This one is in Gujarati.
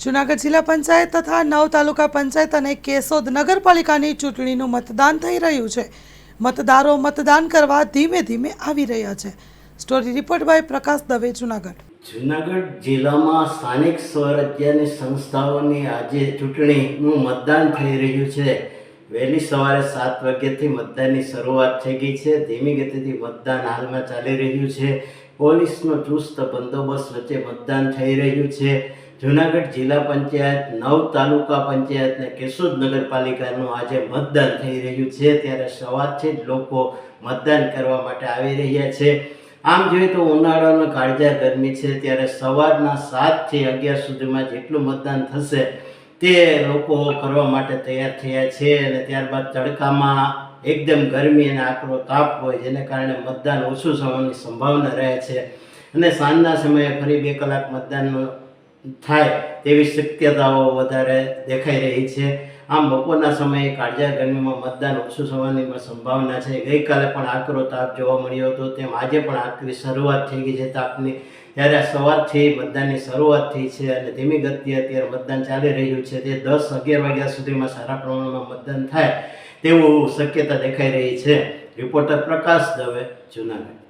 જૂનાગઢ જિલ્લા પંચાયત તથા 9 તાલુકા પંચાયત અને કેશોદ નગરપાલિકાની ચૂંટણીનું મતદાન થઈ રહ્યું છે। મતદારો મતદાન કરવા ધીમે ધીમે આવી રહ્યા છે। સ્ટોરી રિપોર્ટ બાય પ્રકાશ દવે, જૂનાગઢ। જૂનાગઢ જિલ્લામાં સ્થાનિક સ્વરાજ્યની સંસ્થાઓની આજે ચૂંટણીનું મતદાન થઈ રહ્યું છે। વહેલી સવારે 7 વાગ્યાથી મતદાનની શરૂઆત થઈ ગઈ છે। ધીમી ગતિથી મતદાન હાલમાં ચાલી રહ્યું છે। પોલીસનો ચુસ્ત બંદોબસ્ત વચ્ચે મતદાન થઈ રહ્યું છે। જૂનાગઢ જિલ્લા પંચાયત, 9 તાલુકા પંચાયત અને કેશોદ નગરપાલિકાનું આજે મતદાન થઈ રહ્યું છે। ત્યારે સવારથી જ લોકો મતદાન કરવા માટે આવી રહ્યા છે। આમ જોઈએ તો ઉનાળાનો કાળઝાળ ગરમી છે, ત્યારે સવારના 7 થી 11 સુધીમાં જેટલું મતદાન થશે તે લોકો કરવા માટે તૈયાર થયા છે। અને ત્યારબાદ તડકામાં એકદમ ગરમી અને આકરો તાપ હોય, જેને કારણે મતદાન ઓછું થવાની સંભાવના રહે છે અને સાંજના સમયે ફરી 2 કલાક મતદાન થાય તેવી શક્યતાઓ વધારે દેખાઈ રહી છે। આમ બપોરના સમયે કાળઝાળ ગરમીમાં મતદાન ઓછું થવાની સંભાવના છે। ગઈકાલે પણ આકરો તાપ જોવા મળ્યો હતો, તેમ આજે પણ આકરી શરૂઆત થઈ ગઈ છે તાપની। ત્યારે સવારથી મતદાનની શરૂઆત થઈ છે અને ધીમી ગતિએ અત્યારે મતદાન ચાલી રહ્યું છે। તે 10-11 વાગ્યા સુધીમાં સારા પ્રમાણમાં મતદાન થાય તેવું શક્યતા દેખાઈ રહી છે। રિપોર્ટર પ્રકાશ દવે, જૂનાગઢ।